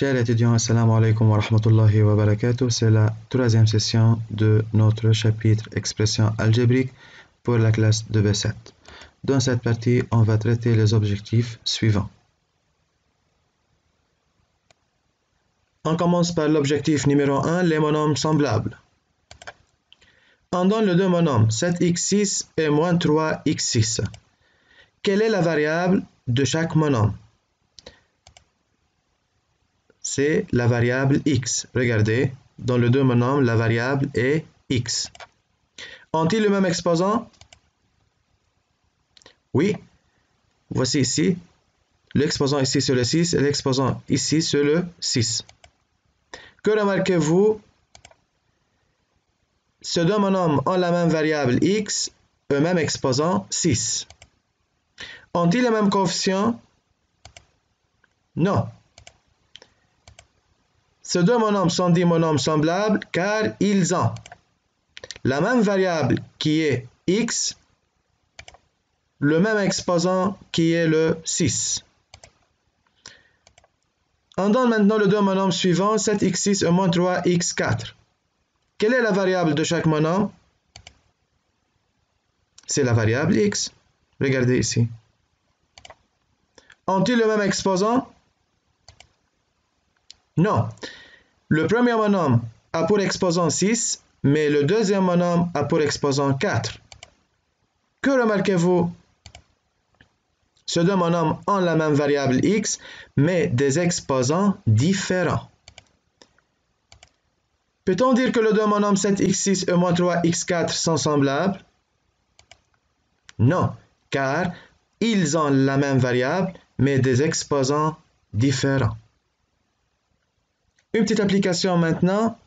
Chers étudiants, assalamu alaikum wa rahmatullahi wa barakatuh. C'est la troisième session de notre chapitre expression algébrique pour la classe de B7. Dans cette partie, on va traiter les objectifs suivants. On commence par l'objectif numéro 1, les monomes semblables. On donne le deux monomes 7x6 et moins 3x6. Quelle est la variable de chaque monome? C'est la variable x. Regardez, dans le deux monomes, la variable est x. Ont-ils le même exposant? Oui. Voici ici. L'exposant ici c'est le 6 et l'exposant ici c'est le 6. Que remarquez-vous? Ces deux monomes ont la même variable x, le même exposant 6. Ont-ils le même coefficient? Non. Ces deux monomes sont dits monomes semblables car ils ont la même variable qui est x, le même exposant qui est le 6. On donne maintenant le deux monomes suivants, 7x6 et moins 3x4. Quelle est la variable de chaque monome? C'est la variable x. Regardez ici. Ont-ils le même exposant? Non. Le premier monome a pour exposant 6, mais le deuxième monome a pour exposant 4. Que remarquez-vous? Ces deux monomes ont la même variable x, mais des exposants différents. Peut-on dire que les deux monomes 7x6 et moins 3x4 sont semblables? Non, car ils ont la même variable, mais des exposants différents. Une petite application maintenant.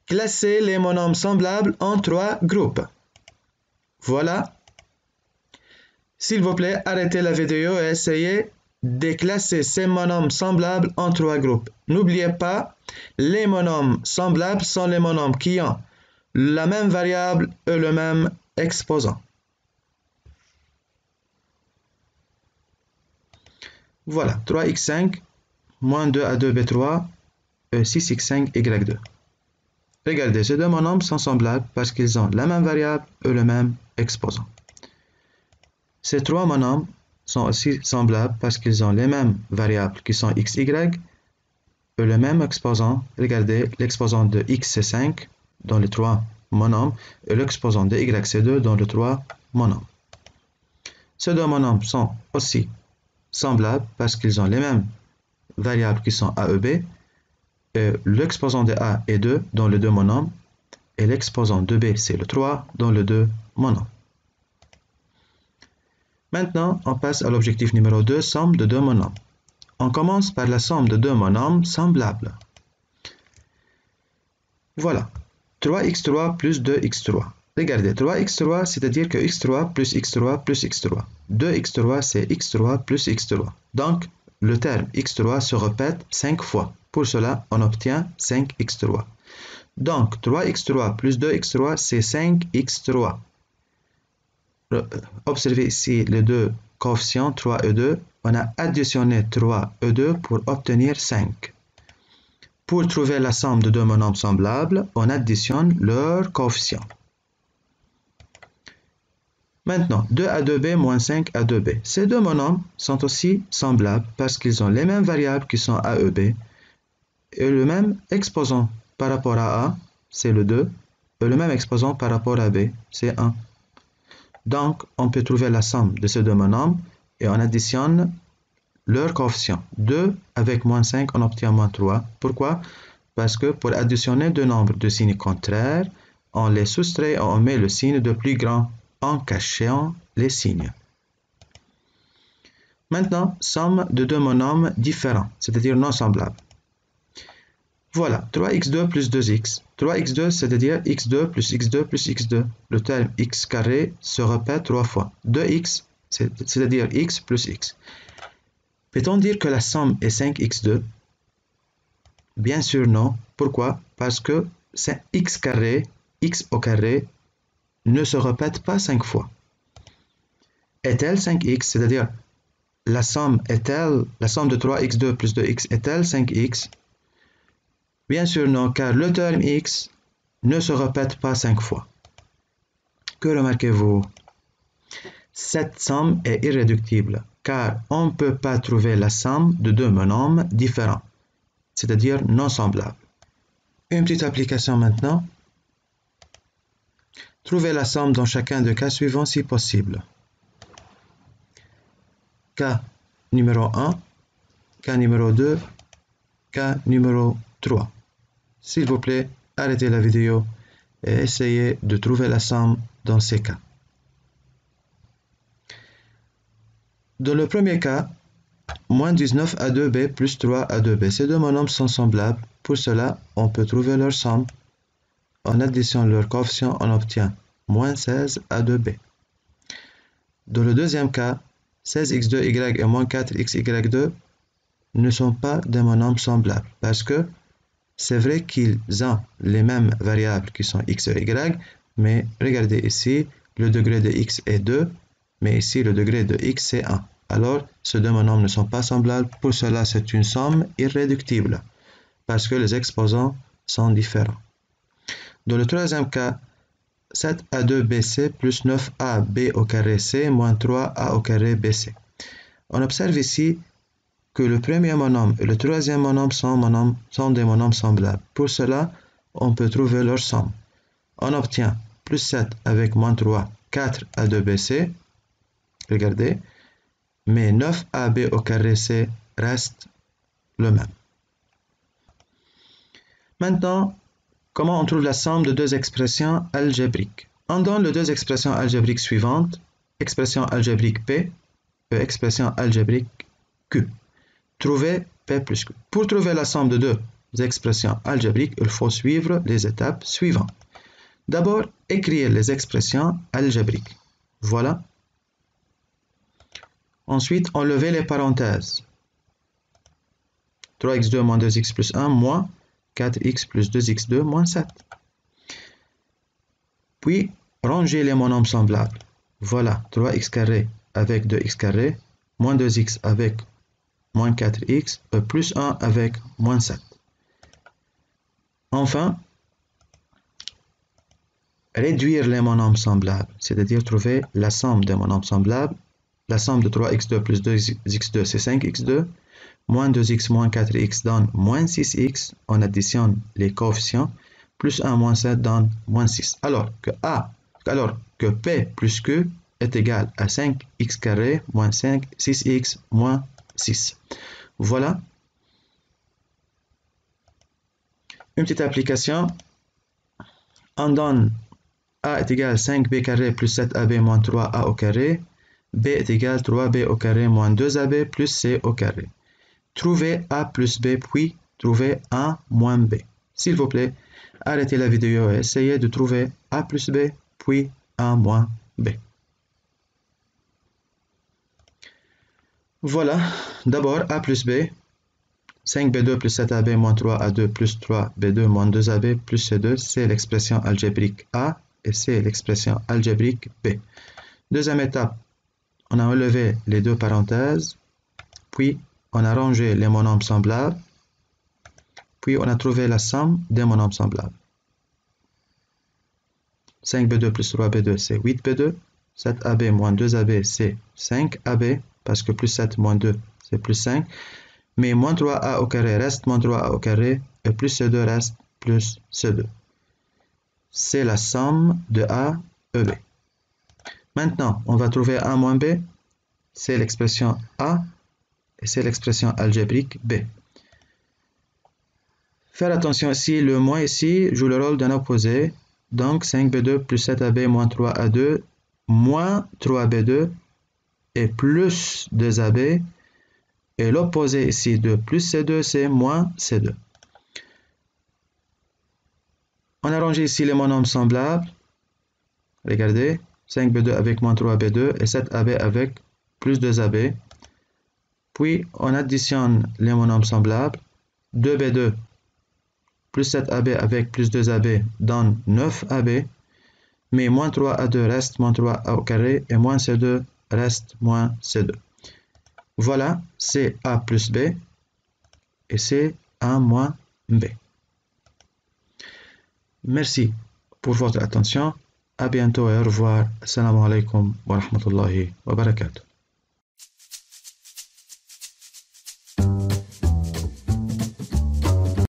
Classer les monomes semblables en trois groupes. Voilà. S'il vous plaît, arrêtez la vidéo et essayez de classer ces monomes semblables en trois groupes. N'oubliez pas, les monomes semblables sont les monomes qui ont la même variable et le même exposant. Voilà, 3x5 moins 2a2b3 et 6x5 y2. Regardez, ces deux monomes sont semblables parce qu'ils ont la même variable et le même exposant. Ces trois monomes sont aussi semblables parce qu'ils ont les mêmes variables qui sont x, y et le même exposant. Regardez, l'exposant de x c'est 5 dans les trois monomes et l'exposant de y c'est 2 dans les trois monomes. Ces deux monomes sont aussi semblables parce qu'ils ont les mêmes variables qui sont a et b. Et l'exposant de a est 2 dans les deux monomes et l'exposant de b c'est le 3 dans les deux monomes. Maintenant, on passe à l'objectif numéro 2, somme de deux monomes. On commence par la somme de deux monomes semblables. Voilà, 3x3 plus 2x3. Regardez, 3x3, c'est-à-dire que x3 plus x3 plus x3. 2x3, c'est x3 plus x3. Donc, le terme x3 se répète 5 fois. Pour cela, on obtient 5x3. Donc, 3x3 plus 2x3, c'est 5x3. Observez ici les deux coefficients 3 et 2. On a additionné 3 et 2 pour obtenir 5. Pour trouver la somme de deux monomes semblables, on additionne leurs coefficients. Maintenant, 2a2b moins 5a2b. Ces deux monomes sont aussi semblables parce qu'ils ont les mêmes variables qui sont a et b et le même exposant par rapport à a, c'est le 2, et le même exposant par rapport à b, c'est 1. Donc, on peut trouver la somme de ces deux monomes et on additionne leurs coefficients. 2 avec moins 5, on obtient moins 3. Pourquoi? Parce que pour additionner deux nombres de signes contraires, on les soustrait et on met le signe de plus grand en cachant les signes. Maintenant, somme de deux monomes différents, c'est-à-dire non semblables. Voilà, 3x2 plus 2x. 3x2, c'est-à-dire x2 plus x2 plus x2. Le terme x carré se répète 3 fois. 2x, c'est-à-dire x plus x. Peut-on dire que la somme est 5x2? Bien sûr non. Pourquoi? Parce que c'est x carré, x au carré, ne se répète pas 5 fois. Est-elle 5x, c'est-à-dire la somme est telle, la somme de 3x2 plus 2x est telle, 5x? Bien sûr non, car le terme x ne se répète pas 5 fois. Que remarquez-vous? Cette somme est irréductible, car on ne peut pas trouver la somme de deux monômes différents, c'est-à-dire non semblables. Une petite application maintenant. Trouvez la somme dans chacun des cas suivants si possible. Cas numéro 1, cas numéro 2, cas numéro 3. S'il vous plaît, arrêtez la vidéo et essayez de trouver la somme dans ces cas. Dans le premier cas, moins 19 à 2b plus 3 à 2b. Ces deux monômes sont semblables. Pour cela, on peut trouver leur somme. En additionnant leurs coefficients, on obtient moins 16 à 2b. Dans le deuxième cas, 16x2y et moins 4xy2 ne sont pas des monômes semblables parce que c'est vrai qu'ils ont les mêmes variables qui sont x et y, mais regardez ici, le degré de x est 2, mais ici le degré de x c'est 1. Alors, ces deux monômes ne sont pas semblables, pour cela c'est une somme irréductible, parce que les exposants sont différents. Dans le troisième cas, 7a2bc plus 9ab au carré c moins 3a au carré bc. On observe ici que le premier monôme et le troisième monôme sont des monômes semblables. Pour cela, on peut trouver leur somme. On obtient plus 7 avec moins 3, 4a2bc. Regardez. Mais 9ab au carré c reste le même. Maintenant, comment on trouve la somme de deux expressions algébriques? On donne les deux expressions algébriques suivantes, expression algébrique P et expression algébrique Q. Trouvez P plus Q. Pour trouver la somme de deux expressions algébriques, il faut suivre les étapes suivantes. D'abord, écrire les expressions algébriques. Voilà. Ensuite, enlever les parenthèses. 3x2 moins 2x plus 1 moins 4x plus 2x2 moins 7. Puis, ranger les monômes semblables. Voilà, 3x carré avec 2x carré, moins 2x avec moins 4x, plus 1 avec moins 7. Enfin, réduire les monômes semblables, c'est-à-dire trouver la somme des monômes semblables. La somme de 3x2 plus 2x2, c'est 5x2. Moins 2x moins 4x donne moins 6x. On additionne les coefficients. Plus 1 moins 7 donne moins 6. Alors que P plus Q est égal à 5x carré moins 6x moins 6. Voilà. Une petite application. On donne A est égal à 5b carré plus 7ab moins 3a au carré. B est égal à 3b au carré moins 2ab plus c au carré. Trouvez a plus b, puis trouvez a moins b. S'il vous plaît, arrêtez la vidéo et essayez de trouver a plus b, puis a moins b. Voilà, d'abord a plus b, 5b2 plus 7ab moins 3a2 plus 3b2 moins 2ab plus c2, c'est l'expression algébrique a et c'est l'expression algébrique b. Deuxième étape, on a enlevé les deux parenthèses, puis on a rangé les monômes semblables, puis on a trouvé la somme des monômes semblables. 5b2 plus 3b2, c'est 8b2. 7ab moins 2ab, c'est 5ab, parce que plus 7 moins 2, c'est plus 5. Mais moins 3a au carré reste moins 3a au carré, et plus c2 reste plus c2. C'est la somme de a et b. Maintenant, on va trouver a moins b, c'est l'expression a, et c'est l'expression algébrique b. Faire attention ici, le moins ici joue le rôle d'un opposé. Donc 5b2 plus 7ab moins 3a2 moins 3b2 et plus 2ab. Et l'opposé ici de plus c2, c'est moins c2. On a rangé ici les monômes semblables. Regardez, 5b2 avec moins 3b2 et 7ab avec plus 2ab. Puis, on additionne les monômes semblables. 2b2 plus 7ab avec plus 2ab donne 9ab. Mais moins 3a2 reste moins 3a au carré et moins c2 reste moins c2. Voilà, c'est A plus B et c'est A moins B. Merci pour votre attention. À bientôt et au revoir. Assalamu alaikum wa rahmatullahi wa barakatuh.